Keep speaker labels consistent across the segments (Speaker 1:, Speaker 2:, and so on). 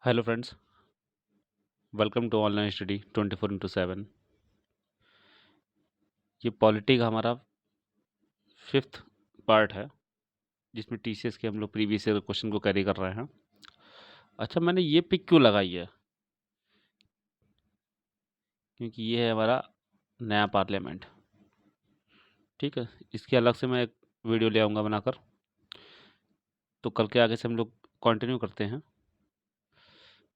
Speaker 1: Hello friends, welcome to online study 24/7। ये polity का हमारा फिफ्थ पार्ट है, जिसमें टीसीएस के हम लोग प्रीवियस ईयर क्वेश्चन को कैरी कर रहे हैं। अच्छा, मैंने ये पिक क्यों लगाई है? क्योंकि ये है हमारा नया पार्लियामेंट। ठीक है, इसके अलग से मैं एक वीडियो ले आऊँगा बनाकर। तो कल के आगे से हम लोग कंटिन्यू करते हैं।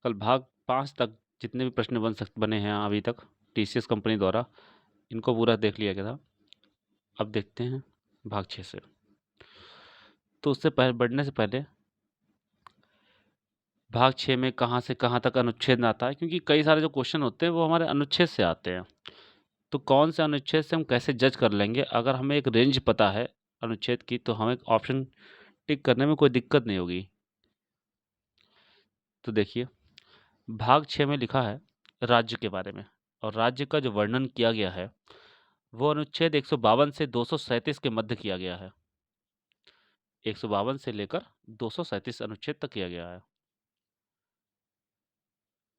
Speaker 1: कल भाग 5 तक जितने भी प्रश्न बने हैं अभी तक टीसीएस कंपनी द्वारा, इनको पूरा देख लिया गया था। अब देखते हैं भाग 6 से। तो उससे पहले बढ़ने से पहले भाग 6 में कहाँ से कहाँ तक अनुच्छेद आता है, क्योंकि कई सारे जो क्वेश्चन होते हैं वो हमारे अनुच्छेद से आते हैं। तो कौन से अनुच्छेद से हम कैसे जज कर लेंगे? अगर हमें एक रेंज पता है अनुच्छेद की, तो हमें ऑप्शन टिक करने में कोई दिक्कत नहीं होगी। तो देखिए, भाग 6 में लिखा है राज्य के बारे में, और राज्य का जो वर्णन किया गया है वो अनुच्छेद 152 से 237 के मध्य किया गया है। 152 से लेकर 237 अनुच्छेद तक किया गया है।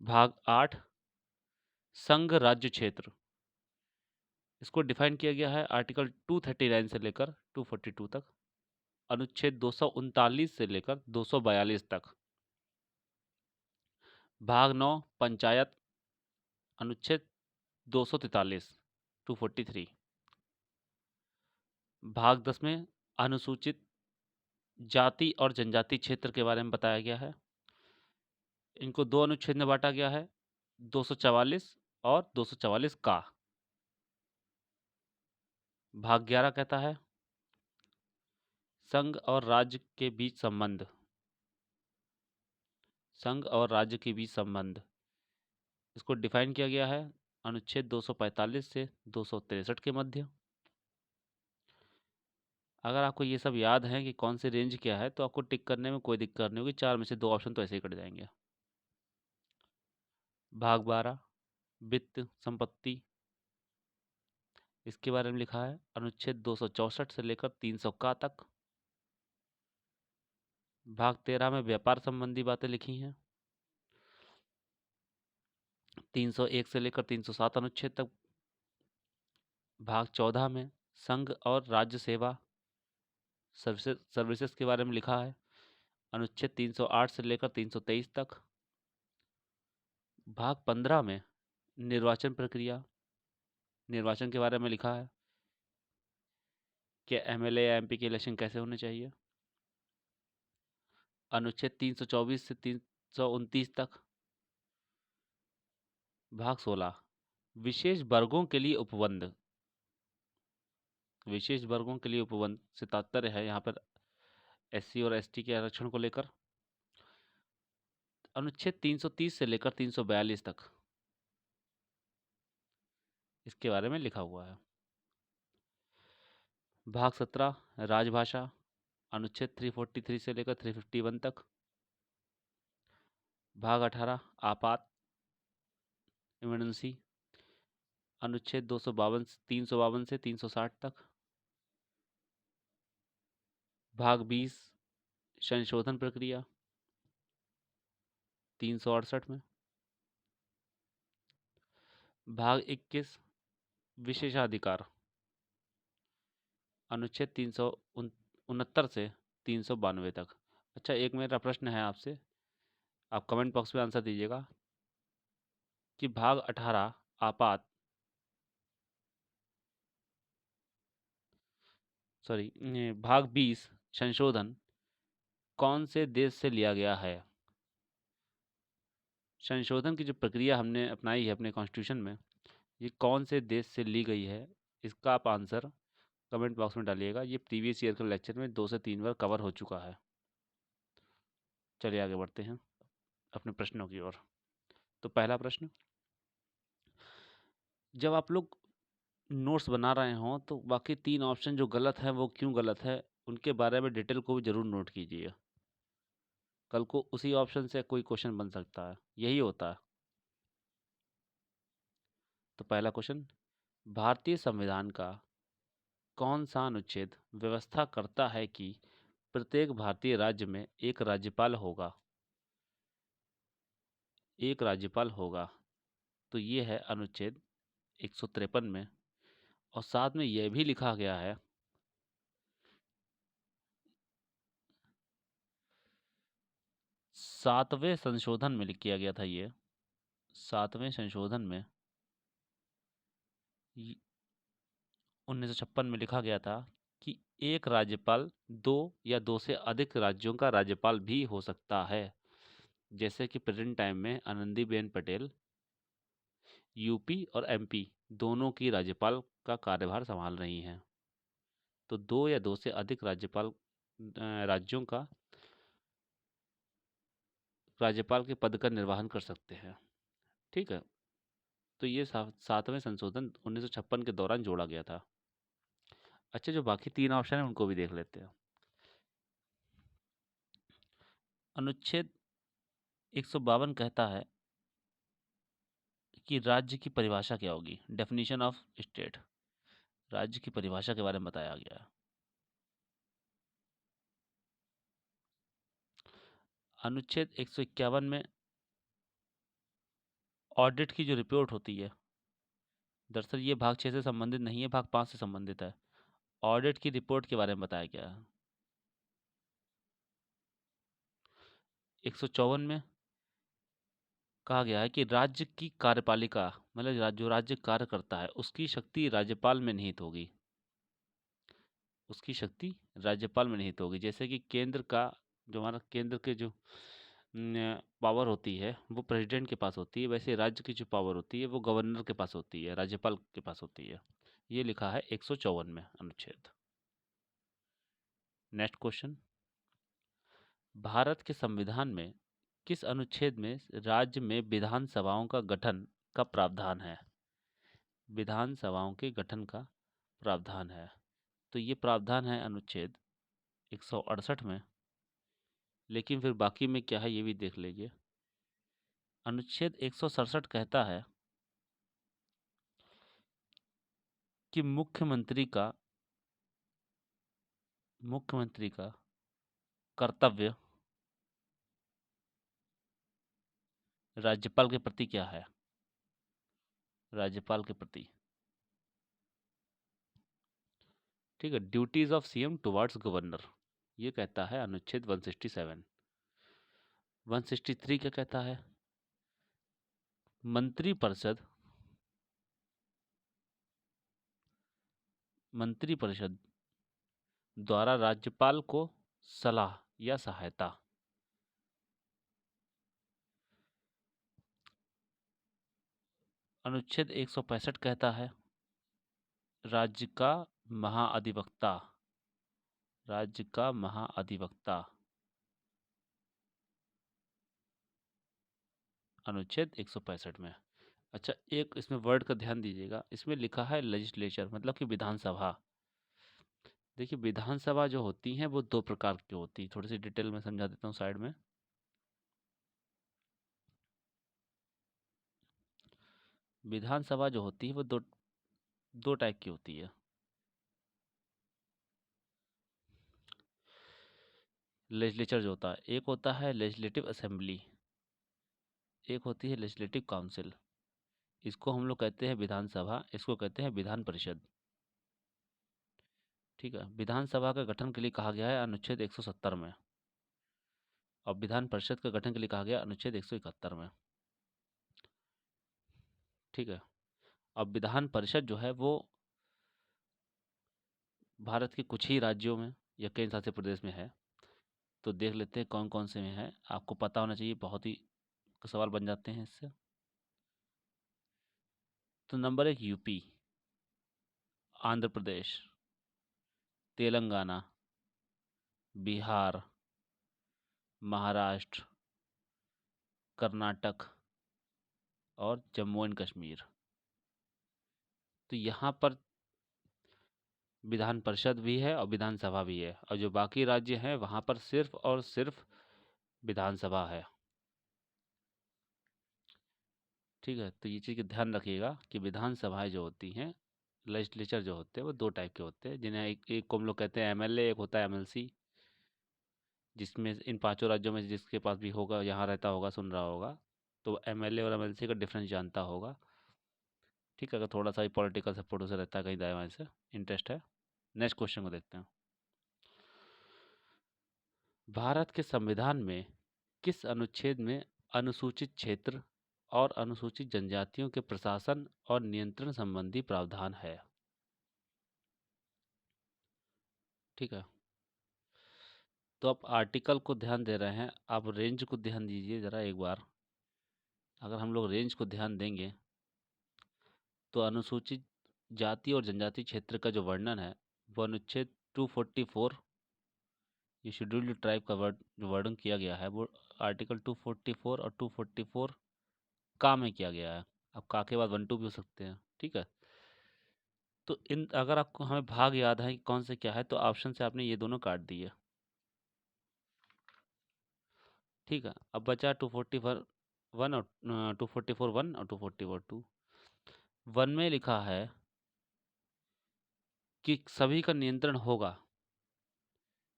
Speaker 1: भाग 8 संघ राज्य क्षेत्र, इसको डिफाइन किया गया है आर्टिकल 239 से लेकर 242 तक, अनुच्छेद 239 से लेकर 242 तक। भाग 9 पंचायत, अनुच्छेद 243 243। भाग 10 में अनुसूचित जाति और जनजाति क्षेत्र के बारे में बताया गया है। इनको दो अनुच्छेद में बांटा गया है, 244 और 244 का। भाग 11 कहता है संघ और राज्य के बीच संबंध, संघ और राज्य के बीच संबंध, इसको डिफाइन किया गया है अनुच्छेद 245 से 263 के मध्य। अगर आपको ये सब याद है कि कौन सी रेंज क्या है, तो आपको टिक करने में कोई दिक्कत नहीं होगी। 4 में से 2 ऑप्शन तो ऐसे ही कट जाएंगे। भाग 12 वित्त संपत्ति, इसके बारे में लिखा है अनुच्छेद 264 से लेकर 300 का तक। भाग 13 में व्यापार संबंधी बातें लिखी हैं, 301 से लेकर 307 अनुच्छेद तक। भाग 14 में संघ और राज्य सेवा सर्विसेज के बारे में लिखा है, अनुच्छेद 308 से लेकर 323 तक। भाग 15 में निर्वाचन प्रक्रिया, निर्वाचन के बारे में लिखा है कि एमएलए या एमपी के इलेक्शन कैसे होने चाहिए, अनुच्छेद 324 से 329 तक। भाग 16 विशेष वर्गों के लिए उपबंध, विशेष वर्गों के लिए उपबंध से तात्पर्य है यहाँ पर एससी और एसटी के आरक्षण को लेकर, अनुच्छेद 330 से लेकर 342 तक इसके बारे में लिखा हुआ है। भाग 17 राजभाषा, अनुच्छेद 343 से लेकर 351 तक। भाग 18 आपात इमरजेंसी, अनुच्छेद 352 से 360 तक। भाग 20 संशोधन प्रक्रिया, 368 में। भाग 21 विशेषाधिकार, अनुच्छेद 369 से 392 तक। अच्छा, एक मेरा प्रश्न है आपसे, आप कमेंट बॉक्स में आंसर दीजिएगा कि भाग 18 आपात भाग 20 संशोधन कौन से देश से लिया गया है? संशोधन की जो प्रक्रिया हमने अपनाई है अपने कॉन्स्टिट्यूशन में, ये कौन से देश से ली गई है? इसका आप आंसर कमेंट बॉक्स में डालिएगा। ये प्रीवियस ईयर के लेक्चर में 2 से 3 बार कवर हो चुका है। चलिए आगे बढ़ते हैं अपने प्रश्नों की ओर। तो पहला प्रश्न, जब आप लोग नोट्स बना रहे हों तो बाकी 3 ऑप्शन जो गलत हैं वो क्यों गलत है, उनके बारे में डिटेल को भी ज़रूर नोट कीजिए। कल को उसी ऑप्शन से कोई क्वेश्चन बन सकता है, यही होता है। तो पहला क्वेश्चन, भारतीय संविधान का कौन सा अनुच्छेद व्यवस्था करता है कि प्रत्येक भारतीय राज्य में एक राज्यपाल होगा? एक राज्यपाल होगा। तो ये है अनुच्छेद 153 में। और साथ में यह भी लिखा गया है, 7वें संशोधन में लिख किया गया था ये। 7वें संशोधन में 1956 में लिखा गया था कि एक राज्यपाल दो या दो से अधिक राज्यों का राज्यपाल भी हो सकता है। जैसे कि प्रेजेंट टाइम में आनंदीबेन पटेल यूपी और एमपी दोनों की राज्यपाल का कार्यभार संभाल रही हैं। तो दो या दो से अधिक राज्यों का राज्यपाल के पद का निर्वहन कर सकते हैं। ठीक है। तो ये 7वें संशोधन 1956 के दौरान जोड़ा गया था। अच्छा, जो बाकी 3 ऑप्शन है उनको भी देख लेते हैं। अनुच्छेद 152 कहता है कि राज्य की परिभाषा क्या होगी। डेफिनेशन ऑफ स्टेट, राज्य की परिभाषा के बारे में बताया गया है। अनुच्छेद 151 में ऑडिट की जो रिपोर्ट होती है, दरअसल ये भाग 6 से संबंधित नहीं है, भाग 5 से संबंधित है। ऑडिट की रिपोर्ट के बारे में बताया गया है। 154 में कहा गया है कि राज्य की कार्यपालिका, मतलब जो राज्य कार्य करता है, उसकी शक्ति राज्यपाल में निहित होगी। उसकी शक्ति राज्यपाल में निहित होगी। जैसे कि केंद्र का, जो हमारा केंद्र के जो पावर होती है वो प्रेसिडेंट के पास होती है, वैसे राज्य की जो पावर होती है वो गवर्नर के पास होती है, राज्यपाल के पास होती है। ये लिखा है 154 में अनुच्छेद। नेक्स्ट क्वेश्चन, भारत के संविधान में किस अनुच्छेद में राज्य में विधानसभाओं का गठन का प्रावधान है। विधानसभाओं के गठन का प्रावधान है। तो ये प्रावधान है अनुच्छेद 168 में। लेकिन फिर बाकी में क्या है ये भी देख लीजिए। अनुच्छेद 167 कहता है कि मुख्यमंत्री का कर्तव्य राज्यपाल के प्रति क्या है। राज्यपाल के प्रति, ठीक है, duties of CM towards governor, ये कहता है अनुच्छेद 167। 163 क्या कहता है, मंत्रिपरिषद द्वारा राज्यपाल को सलाह या सहायता। अनुच्छेद 165 कहता है राज्य का महाअधिवक्ता, राज्य का महाअधिवक्ता। अनुच्छेद 165 में। अच्छा, एक इसमें वर्ड का ध्यान दीजिएगा, इसमें लिखा है लेजिस्लेचर, मतलब कि विधानसभा। देखिए, विधानसभा जो होती हैं वो दो प्रकार की होती है, थोड़ी सी डिटेल में समझा देता हूँ साइड में। विधानसभा जो होती है वो दो दो टाइप की होती है। लेजिस्लेचर जो होता है, एक होता है लेजिस्लेटिव असेंबली, एक होती है लेजिस्लेटिव काउंसिल। इसको हम लोग कहते हैं विधानसभा, इसको कहते हैं विधान परिषद। ठीक है। विधानसभा का गठन के लिए कहा गया है अनुच्छेद 170 में, और विधान परिषद का गठन के लिए कहा गया अनुच्छेद 171 में। ठीक है। अब विधान परिषद जो है वो भारत के कुछ ही राज्यों में या केंद्र शासित प्रदेश में है। तो देख लेते हैं कौन कौन से में है, आपको पता होना चाहिए, बहुत ही सवाल बन जाते हैं इससे। तो नंबर 1 यूपी, आंध्र प्रदेश, तेलंगाना, बिहार, महाराष्ट्र, कर्नाटक और जम्मू एंड कश्मीर। तो यहाँ पर विधान परिषद भी है और विधानसभा भी है, और जो बाकी राज्य हैं वहाँ पर सिर्फ और सिर्फ विधानसभा है। ठीक है। तो ये चीज़ का ध्यान रखिएगा कि विधानसभाएं जो होती हैं, लेजिस्लेचर जो होते हैं वो दो टाइप के होते हैं, जिन्हें एक को हम लोग कहते हैं एमएलए, एक होता है एमएलसी। जिसमें इन पांचों राज्यों में जिसके पास भी होगा, यहाँ रहता होगा, सुन रहा होगा, तो एमएलए और एमएलसी का डिफरेंस जानता होगा। ठीक है, अगर थोड़ा सा ही पॉलिटिकल सपोर्ट से रहता है, कहीं दाएं बाएं से इंटरेस्ट है। नेक्स्ट क्वेश्चन को देखते हैं। भारत के संविधान में किस अनुच्छेद में अनुसूचित क्षेत्र और अनुसूचित जनजातियों के प्रशासन और नियंत्रण संबंधी प्रावधान है? ठीक है, तो आप आर्टिकल को ध्यान दे रहे हैं, आप रेंज को ध्यान दीजिए ज़रा एक बार। अगर हम लोग रेंज को ध्यान देंगे तो अनुसूचित जाति और जनजाति क्षेत्र का जो वर्णन है वो अनुच्छेद 244, ये शेड्यूल्ड ट्राइब का जो वर्णन किया गया है वो आर्टिकल 244 और 244 का में किया गया है। अब का के बाद 1 2 भी हो सकते हैं। ठीक है, तो इन अगर आपको हमें भाग याद है कि कौन से क्या है तो ऑप्शन से आपने ये दोनों काट दिए। ठीक है, अब बचा 244 1 और 244 1 और 244 2। 1 में लिखा है कि सभी का नियंत्रण होगा।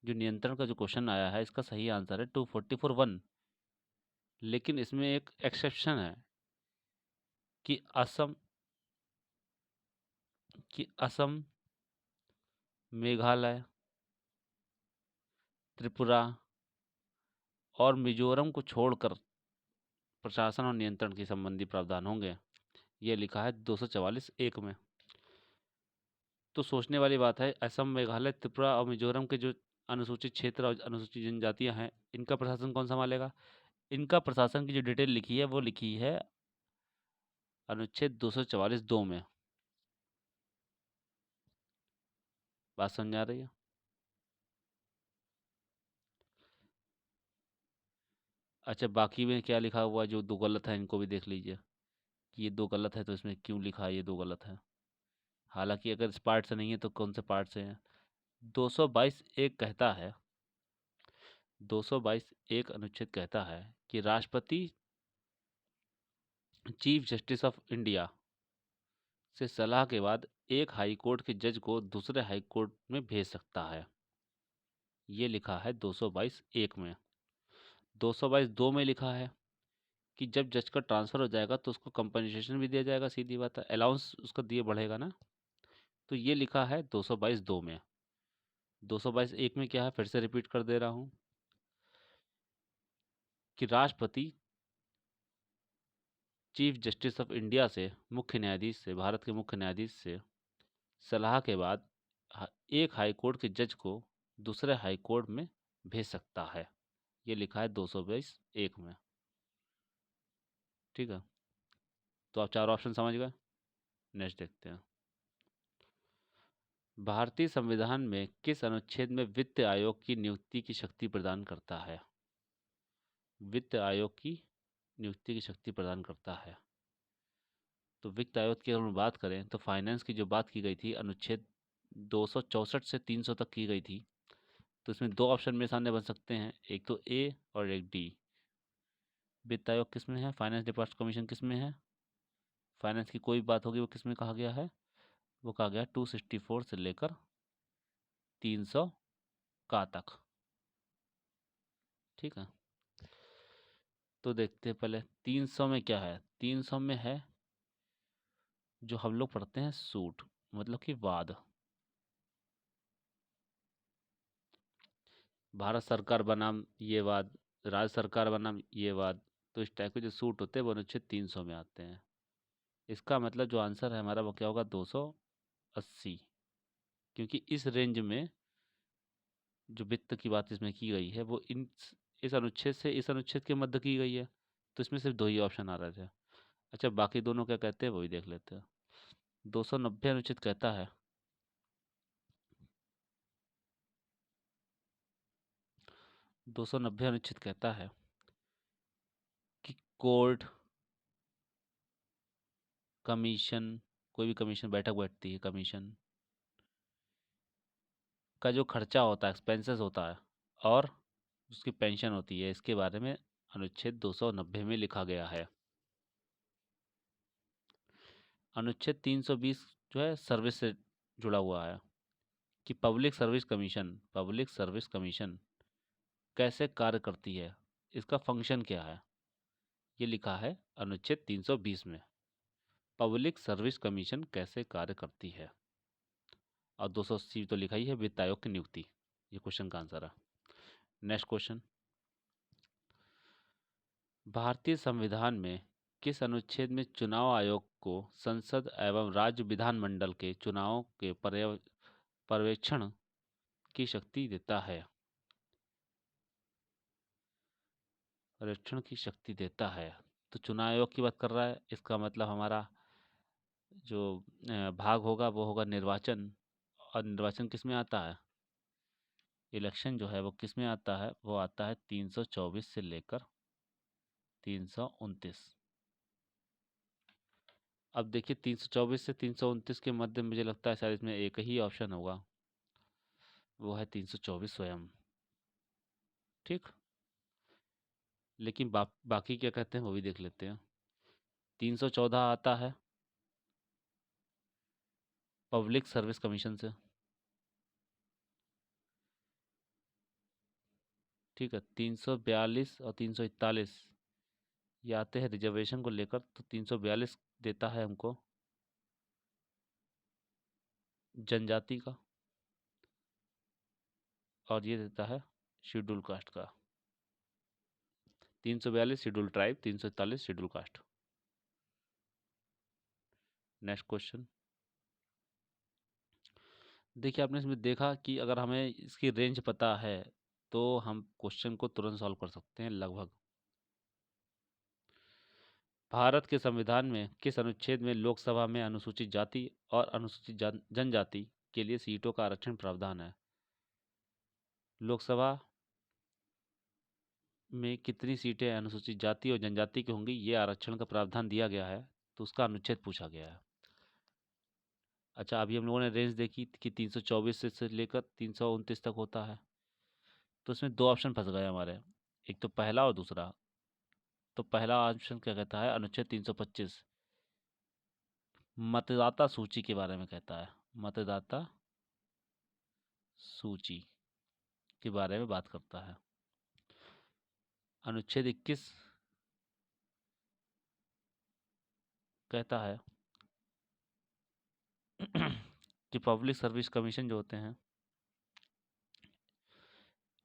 Speaker 1: जो नियंत्रण का जो क्वेश्चन आया है इसका सही आंसर है 244 1। लेकिन इसमें एक एक्सेप्शन है कि असम, मेघालय, त्रिपुरा और मिजोरम को छोड़कर प्रशासन और नियंत्रण के संबंधी प्रावधान होंगे। ये लिखा है 244(1) में। तो सोचने वाली बात है, असम, मेघालय, त्रिपुरा और मिजोरम के जो अनुसूचित क्षेत्र और अनुसूचित जनजातियां हैं इनका प्रशासन कौन संभालेगा? इनका प्रशासन की जो डिटेल लिखी है वो लिखी है अनुच्छेद 244(2) में। बात समझ आ रही है? अच्छा, बाकी में क्या लिखा हुआ है जो दो गलत है इनको भी देख लीजिए कि ये दो गलत है तो इसमें क्यों लिखा है ये दो गलत है। हालांकि अगर इस पार्ट से नहीं है तो कौन से पार्ट से है? 222(1) कहता है, 222(1) अनुच्छेद कहता है कि राष्ट्रपति चीफ जस्टिस ऑफ इंडिया से सलाह के बाद एक हाई कोर्ट के जज को दूसरे हाई कोर्ट में भेज सकता है। ये लिखा है 222(1) में। 222(2) में लिखा है कि जब जज का ट्रांसफर हो जाएगा तो उसको कंपनसेशन भी दिया जाएगा, सीधी बात है, अलाउंस उसका दिए बढ़ेगा ना। तो ये लिखा है 222(2) में। 222(1) में क्या है, फिर से रिपीट कर दे रहा हूँ कि राष्ट्रपति चीफ जस्टिस ऑफ इंडिया से, मुख्य न्यायाधीश से, भारत के मुख्य न्यायाधीश से सलाह के बाद एक हाई कोर्ट के जज को दूसरे हाई कोर्ट में भेज सकता है। ये लिखा है 222(1) में। ठीक है, तो आप चार ऑप्शन समझ गए। नेक्स्ट देखते हैं। भारतीय संविधान में किस अनुच्छेद में वित्त आयोग की नियुक्ति की शक्ति प्रदान करता है? वित्त आयोग की नियुक्ति की शक्ति प्रदान करता है। तो वित्त आयोग की अगर हम बात करें तो फाइनेंस की जो बात की गई थी अनुच्छेद 264 से 300 तक की गई थी। तो इसमें दो ऑप्शन मेरे सामने बन सकते हैं, एक तो ए और एक डी। वित्त आयोग किस में है? फाइनेंस डिपार्ट कमीशन किस में है? फाइनेंस की कोई बात होगी वो किस में कहा गया है? वो कहा गया 264 से लेकर 300 का तक। ठीक है, तो देखते हैं पहले 300 में क्या है। 300 में है जो हम लोग पढ़ते हैं सूट, मतलब कि वाद। भारत सरकार बनाम ये वाद, राज्य सरकार बनाम ये वाद। तो इस टाइप के जो सूट होते हैं वो अनुच्छेद 300 में आते हैं। इसका मतलब जो आंसर है हमारा वो क्या होगा? 280। क्योंकि इस रेंज में जो वित्त की बात इसमें की गई है वो इस अनुच्छेद से इस अनुच्छेद के मध्य की गई है। तो इसमें सिर्फ दो ही ऑप्शन आ रहे थे। अच्छा, बाकी दोनों क्या कहते हैं वो भी देख लेते हैं। 290 अनुच्छेद कहता है 290 अनुच्छेद कहता है कि कोर्ट, कमीशन, कोई भी कमीशन बैठक बैठती है, कमीशन का जो खर्चा होता है, एक्सपेंसेस होता है, और उसकी पेंशन होती है, इसके बारे में अनुच्छेद 290 में लिखा गया है। अनुच्छेद 320 जो है सर्विस से जुड़ा हुआ है कि पब्लिक सर्विस कमीशन कैसे कार्य करती है, इसका फंक्शन क्या है। ये लिखा है अनुच्छेद 320 में। पब्लिक सर्विस कमीशन कैसे कार्य करती है? और 280 तो लिखा ही है, वित्त आयोग की नियुक्ति। ये क्वेश्चन का आंसर है। नेक्स्ट क्वेश्चन, भारतीय संविधान में किस अनुच्छेद में चुनाव आयोग को संसद एवं राज्य विधानमंडल के चुनावों के पर्यवेक्षण की शक्ति देता है? पर्यवेक्षण की शक्ति देता है, तो चुनाव आयोग की बात कर रहा है। इसका मतलब हमारा जो भाग होगा वो होगा निर्वाचन। और निर्वाचन किस में आता है? इलेक्शन जो है वो किस में आता है? वो आता है 324 से लेकर 329। अब देखिए 324 से 329 के मध्य मुझे लगता है शायद इसमें एक ही ऑप्शन होगा, वो है 324 स्वयं। ठीक, लेकिन बाकी क्या कहते हैं वो भी देख लेते हैं। 314 आता है पब्लिक सर्विस कमीशन से। ठीक है, 342 और 341 ये आते हैं रिजर्वेशन को लेकर, तो 342 देता है हमको जनजाति का, और ये देता है शेड्यूल कास्ट का। 342 schedule tribe, 341 schedule caste. Next question, देखिए आपने इसमें देखा कि अगर हमें इसकी रेंज पता है तो हम क्वेश्चन को तुरंत सॉल्व कर सकते हैं लगभग। भारत के संविधान में किस अनुच्छेद में लोकसभा में अनुसूचित जाति और अनुसूचित जनजाति के लिए सीटों का आरक्षण प्रावधान है? लोकसभा में कितनी सीटें अनुसूचित जाति और जनजाति की होंगी, ये आरक्षण का प्रावधान दिया गया है, तो उसका अनुच्छेद पूछा गया है। अच्छा, अभी हम लोगों ने रेंज देखी कि 324 से लेकर 329 तक होता है, तो इसमें दो ऑप्शन फंस गए हमारे, एक तो पहला और दूसरा। तो पहला ऑप्शन क्या कहता है? अनुच्छेद 325 मतदाता सूची के बारे में कहता है। मतदाता सूची के बारे में बात करता है। अनुच्छेद 21 कहता है कि पब्लिक सर्विस कमीशन जो होते हैं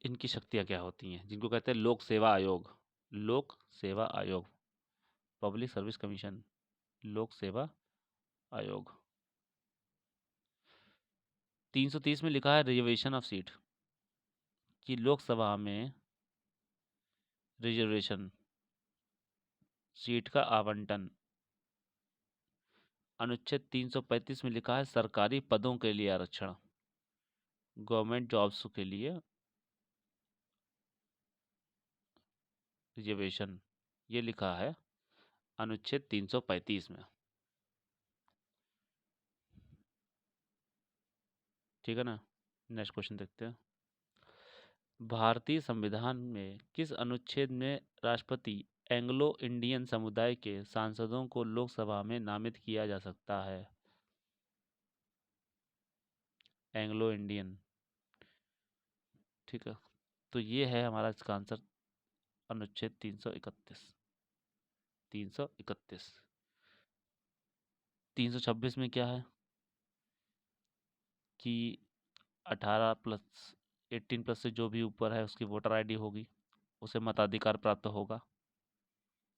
Speaker 1: इनकी शक्तियाँ क्या होती हैं, जिनको कहते हैं लोक सेवा आयोग। लोक सेवा आयोग, पब्लिक सर्विस कमीशन, लोक सेवा आयोग। 330 में लिखा है रिजर्वेशन ऑफ सीट, कि लोकसभा में रिजर्वेशन सीट का आवंटन। अनुच्छेद 335 में लिखा है सरकारी पदों के लिए आरक्षण, गवर्नमेंट जॉब्स के लिए रिजर्वेशन, ये लिखा है अनुच्छेद 335 में। ठीक है ना? नेक्स्ट क्वेश्चन देखते हैं, भारतीय संविधान में किस अनुच्छेद में राष्ट्रपति एंग्लो इंडियन समुदाय के सांसदों को लोकसभा में नामित किया जा सकता है? एंग्लो इंडियन, ठीक है, तो ये है हमारा इसका आंसर अनुच्छेद 331। 331। 326 में क्या है कि 18+ से जो भी ऊपर है उसकी वोटर आईडी होगी, उसे मताधिकार प्राप्त होगा,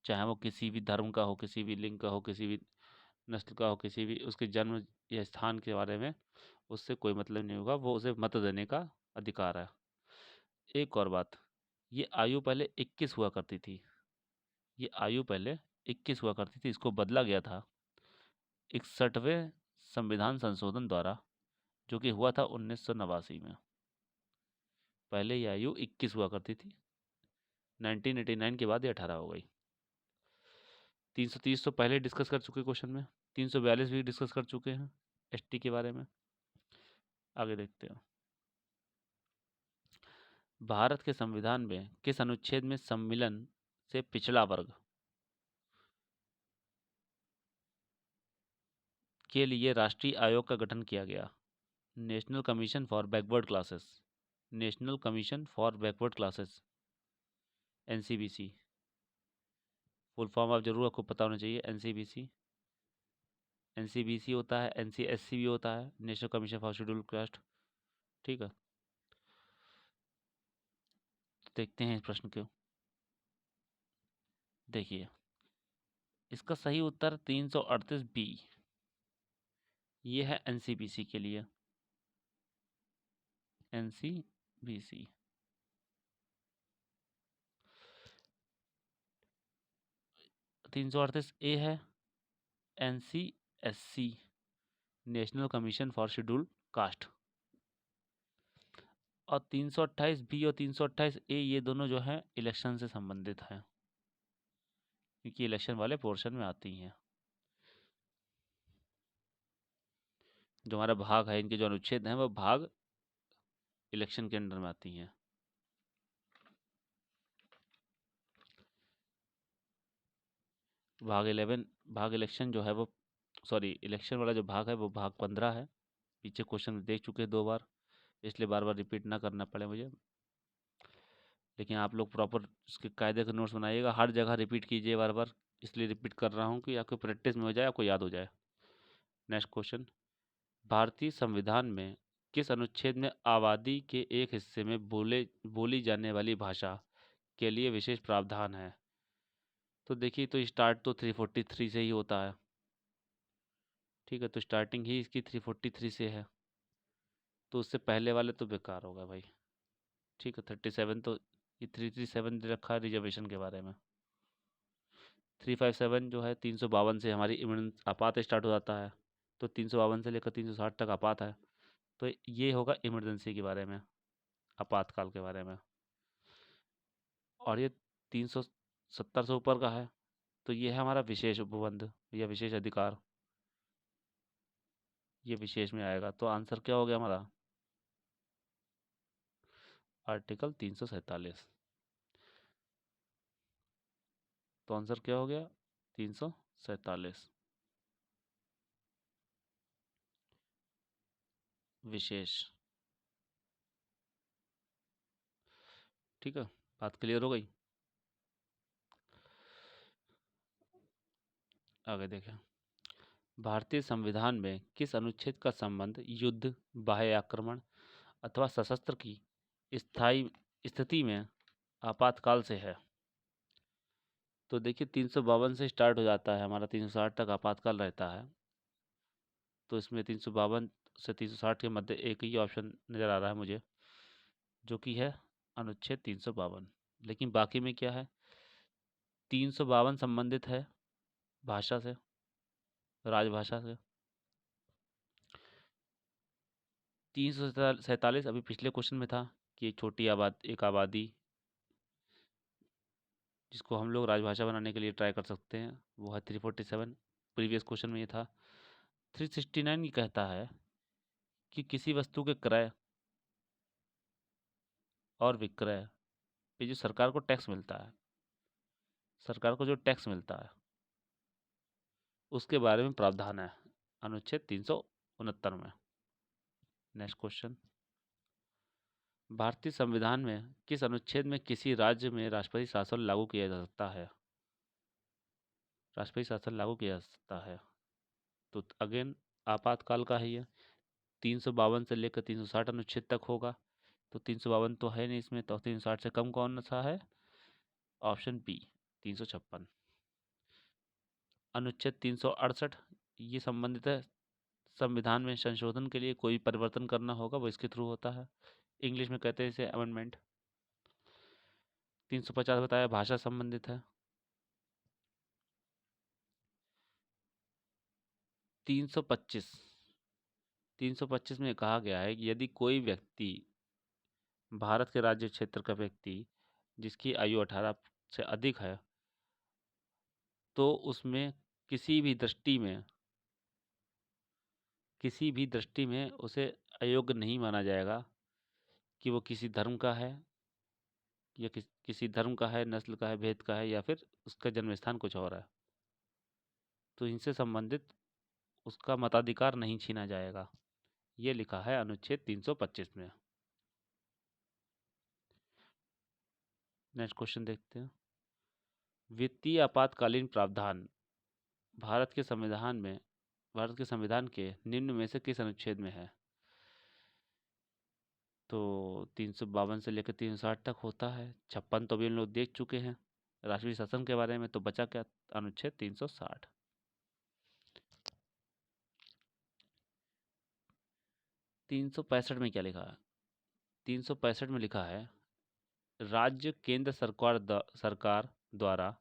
Speaker 1: चाहे वो किसी भी धर्म का हो, किसी भी लिंग का हो, किसी भी नस्ल का हो, किसी भी उसके जन्म या स्थान के बारे में उससे कोई मतलब नहीं होगा, वो उसे मत देने का अधिकार है। एक और बात, ये आयु पहले 21 हुआ करती थी, ये आयु पहले 21 हुआ करती थी, इसको बदला गया था 61वें संविधान संशोधन द्वारा, जो कि हुआ था 1989 में। पहले ये आयु 21 हुआ करती थी, 1989 के बाद ये 18 हो गई। 330 तो पहले डिस्कस कर चुके क्वेश्चन में, 342 भी डिस्कस कर चुके हैं एसटी के बारे में। आगे देखते हैं, भारत के संविधान में किस अनुच्छेद में सम्मिलन से पिछड़ा वर्ग के लिए राष्ट्रीय आयोग का गठन किया गया? National commission for backward classes, national commission for backward classes, NCBC. Full form आप जरूर आपको पता होना चाहिए। एनसीबीसी, एनसीबीसी होता है, एनसीएससी भी होता है, national commission for scheduled caste. ठीक है, तो देखते हैं इस प्रश्न को। देखिए, इसका सही उत्तर 338 बी, ये है एनसीबीसी के लिए। एनसीबीसी 338 ए है, NCSC national commission for scheduled caste. और 328 बी और 328 ए ये दोनों जो है इलेक्शन से संबंधित हैं, क्योंकि इलेक्शन वाले पोर्शन में आती हैं। जो हमारा भाग है, इनके जो अनुच्छेद हैं वो भाग इलेक्शन के अंडर में आती हैं। भाग 11, भाग इलेक्शन जो है वो, सॉरी, इलेक्शन वाला जो भाग है वो भाग 15 है। पीछे क्वेश्चन देख चुके हैं 2 बार, इसलिए बार बार रिपीट ना करना पड़े मुझे। लेकिन आप लोग प्रॉपर उसके कायदे के नोट्स बनाइएगा, हर जगह रिपीट कीजिए बार बार, इसलिए रिपीट कर रहा हूँ कि आपको प्रैक्टिस में हो जाए, आपको याद हो जाए। नेक्स्ट क्वेश्चन, भारतीय संविधान में किस अनुच्छेद में आबादी के एक हिस्से में बोली जाने वाली भाषा के लिए विशेष प्रावधान है? तो देखिए, तो स्टार्ट तो 343 से ही होता है। ठीक है, तो स्टार्टिंग ही इसकी 343 से है, तो उससे पहले वाले तो बेकार होगा भाई। ठीक है, 37 तो, ये 337 दे रखा है रिजर्वेशन के बारे में। 357 जो है 352 से हमारी इमरजेंसी आपात स्टार्ट हो जाता है, तो 352 से लेकर 360 तक आपात है, तो ये होगा इमरजेंसी के बारे में, आपातकाल के बारे में। और ये 370 से ऊपर का है, तो ये है हमारा विशेष उपबंध या विशेष अधिकार, ये विशेष में आएगा। तो आंसर क्या हो गया हमारा? आर्टिकल 347। तो आंसर क्या हो गया? 347 विशेष। ठीक है, बात क्लियर हो गई। आगे देखें, भारतीय संविधान में किस अनुच्छेद का संबंध युद्ध, बाह्य आक्रमण अथवा सशस्त्र की स्थायी स्थिति में आपातकाल से है? तो देखिए, 352 से स्टार्ट हो जाता है हमारा, 360 तक आपातकाल रहता है। तो इसमें 352 से 360 के मध्य एक ही ऑप्शन नज़र आ रहा है मुझे, जो कि है अनुच्छेद 352। लेकिन बाकी में क्या है? 352 संबंधित है भाषा से, राजभाषा से। 347 अभी पिछले क्वेश्चन में था कि एक आबादी जिसको हम लोग राजभाषा बनाने के लिए ट्राई कर सकते हैं, वो है 347। प्रीवियस क्वेश्चन में ये था। 369 ये कहता है कि किसी वस्तु के क्रय और विक्रय पे जो सरकार को टैक्स मिलता है, सरकार को जो टैक्स मिलता है उसके बारे में प्रावधान है अनुच्छेद 369 में। नेक्स्ट क्वेश्चन, भारतीय संविधान में किस अनुच्छेद में किसी राज्य में राष्ट्रपति शासन लागू किया जा सकता है? राष्ट्रपति शासन लागू किया जा सकता है, तो अगेन आपातकाल का है ये। 352 से लेकर 360 अनुच्छेद तक होगा, तो 352 तो है नहीं इसमें, तो 360 से कम कौन सा है? Option B, 356। अनुच्छेद 368 ये संबंधित है, संविधान में संशोधन के लिए कोई परिवर्तन करना होगा वो इसके थ्रू होता है, इंग्लिश में कहते हैं इसे अमेंडमेंट। 350 बताया भाषा संबंधित है। 325, 325 में कहा गया है कि यदि कोई व्यक्ति, भारत के राज्य क्षेत्र का व्यक्ति जिसकी आयु 18 से अधिक है, तो उसमें किसी भी दृष्टि में, किसी भी दृष्टि में उसे अयोग्य नहीं माना जाएगा कि वो किसी धर्म का है या किसी धर्म का है, नस्ल का है, भेद का है, या फिर उसका जन्म स्थान कुछ और है। तो इनसे संबंधित उसका मताधिकार नहीं छीना जाएगा, ये लिखा है अनुच्छेद 325 में। नेक्स्ट क्वेश्चन देखते हैं, वित्तीय आपातकालीन प्रावधान भारत के संविधान के निम्न में से किस अनुच्छेद में है? तो 352 से लेकर 360 तक होता है। 56 तो अभी हम लोग देख चुके हैं राष्ट्रीय शासन के बारे में। तो बचा क्या? अनुच्छेद 360। 365 में क्या लिखा है? 365 में लिखा है, राज्य केंद्र सरकार द्वारा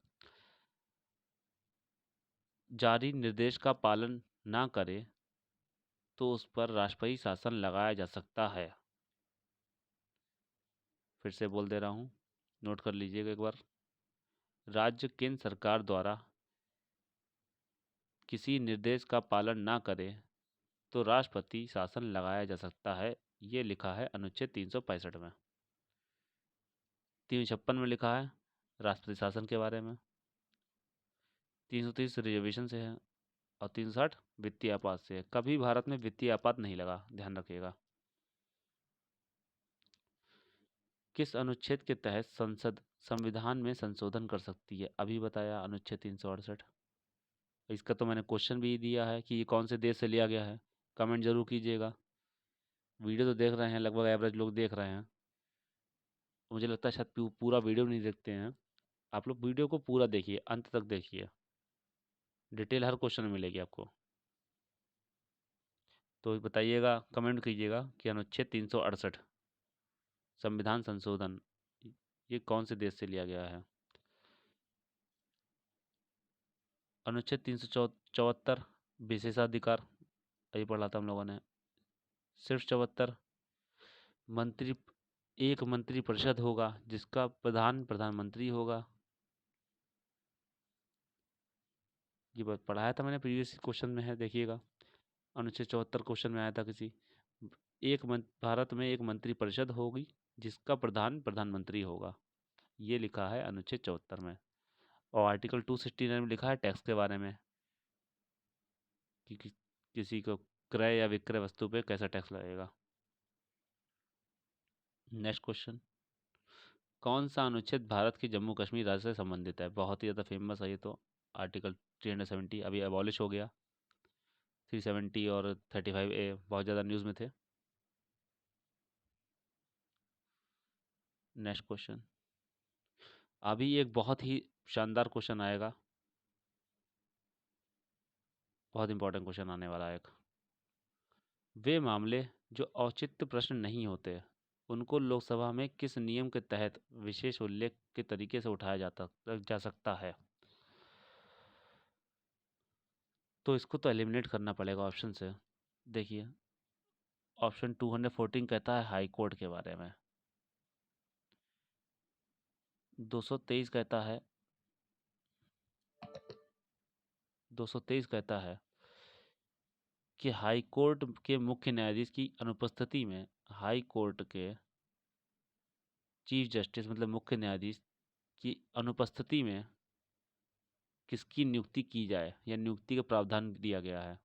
Speaker 1: जारी निर्देश का पालन ना करे तो उस पर राष्ट्रपति शासन लगाया जा सकता है। फिर से बोल दे रहा हूँ, नोट कर लीजिएगा एक बार। राज्य केंद्र सरकार द्वारा किसी निर्देश का पालन ना करे तो राष्ट्रपति शासन लगाया जा सकता है। ये लिखा है अनुच्छेद 365 में। 356 में लिखा है राष्ट्रपति शासन के बारे में। 330 रिजर्वेशन से है और 360 वित्तीय आपात से है। कभी भारत में वित्तीय आपात नहीं लगा, ध्यान रखिएगा। किस अनुच्छेद के तहत संसद संविधान में संशोधन कर सकती है? अभी बताया, अनुच्छेद 368। इसका तो मैंने क्वेश्चन भी दिया है कि ये कौन से देश से लिया गया है। कमेंट जरूर कीजिएगा। वीडियो तो देख रहे हैं, लगभग एवरेज लोग देख रहे हैं। मुझे लगता है शायद पूरा वीडियो नहीं देखते हैं। आप लोग वीडियो को पूरा देखिए, अंत तक देखिए, डिटेल हर क्वेश्चन में मिलेगी आपको। तो बताइएगा, कमेंट कीजिएगा कि अनुच्छेद 368 संविधान संशोधन ये कौन से देश से लिया गया है? अनुच्छेद 374 विशेषाधिकार, ये पढ़ा था हम लोगों ने। सिर्फ 74 मंत्री, एक मंत्री परिषद होगा जिसका प्रधान प्रधानमंत्री होगा। ये बात पढ़ाया था मैंने, प्रीवियस क्वेश्चन में है, देखिएगा। अनुच्छेद 74 क्वेश्चन में आया था किसी। भारत में एक मंत्री परिषद होगी जिसका प्रधान प्रधानमंत्री होगा। ये लिखा है अनुच्छेद 74 में। और आर्टिकल 269 में लिखा है टैक्स के बारे में कि किसी को क्रय या विक्रय वस्तु पे कैसा टैक्स लगेगा। नेक्स्ट क्वेश्चन, कौन सा अनुच्छेद भारत की जम्मू कश्मीर राज्य से संबंधित है? बहुत ही ज़्यादा फेमस है ये तो। आर्टिकल 370 अभी अबॉलिश हो गया। 370 और 35A बहुत ज़्यादा न्यूज़ में थे। नेक्स्ट क्वेश्चन, अभी एक बहुत ही शानदार क्वेश्चन आएगा, बहुत इंपॉर्टेंट क्वेश्चन आने वाला है एक। वे मामले जो औचित्य प्रश्न नहीं होते उनको लोकसभा में किस नियम के तहत विशेष उल्लेख के तरीके से उठाया जा सकता है? तो इसको तो एलिमिनेट करना पड़ेगा ऑप्शन से। देखिए, ऑप्शन 214 कहता है हाई कोर्ट के बारे में। 223 कहता है 223 कहता है कि हाई कोर्ट के मुख्य न्यायाधीश की अनुपस्थिति में हाई कोर्ट के चीफ जस्टिस मतलब मुख्य न्यायाधीश की अनुपस्थिति में किसकी नियुक्ति की जाए या नियुक्ति का प्रावधान दिया गया है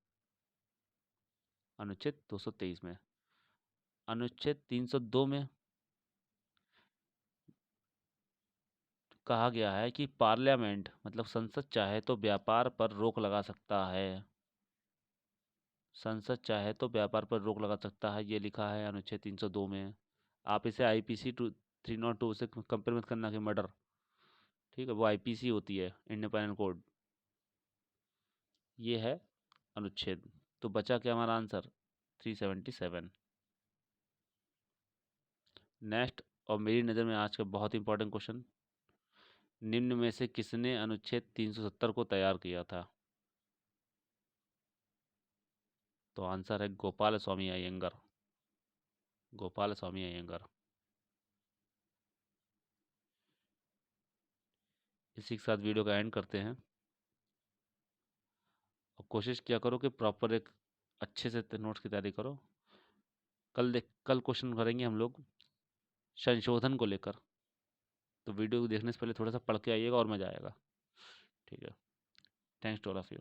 Speaker 1: अनुच्छेद 223 में। अनुच्छेद 302 में कहा गया है कि पार्लियामेंट मतलब संसद चाहे तो व्यापार पर रोक लगा सकता है। संसद चाहे तो व्यापार पर रोक लगा सकता है, ये लिखा है अनुच्छेद 302 में। आप इसे IPC 302 से कंपेयर मत करना कि मर्डर, ठीक है, वो IPC होती है, इंडियन पेनल कोड। ये है अनुच्छेद। तो बचा क्या हमारा आंसर? 377। नेक्स्ट, और मेरी नज़र में आज का बहुत इंपॉर्टेंट क्वेश्चन, निम्न में से किसने अनुच्छेद 370 को तैयार किया था? तो आंसर है गोपाल स्वामी अयंगर। गोपाल स्वामी अयंगर। इसी के साथ वीडियो का एंड करते हैं। और कोशिश किया करो कि प्रॉपर एक अच्छे से नोट्स की तैयारी करो। कल क्वेश्चन करेंगे हम लोग संशोधन को लेकर। तो वीडियो देखने से पहले थोड़ा सा पढ़ के आइएगा और मज़ा आएगा। ठीक है, thanks to all of you.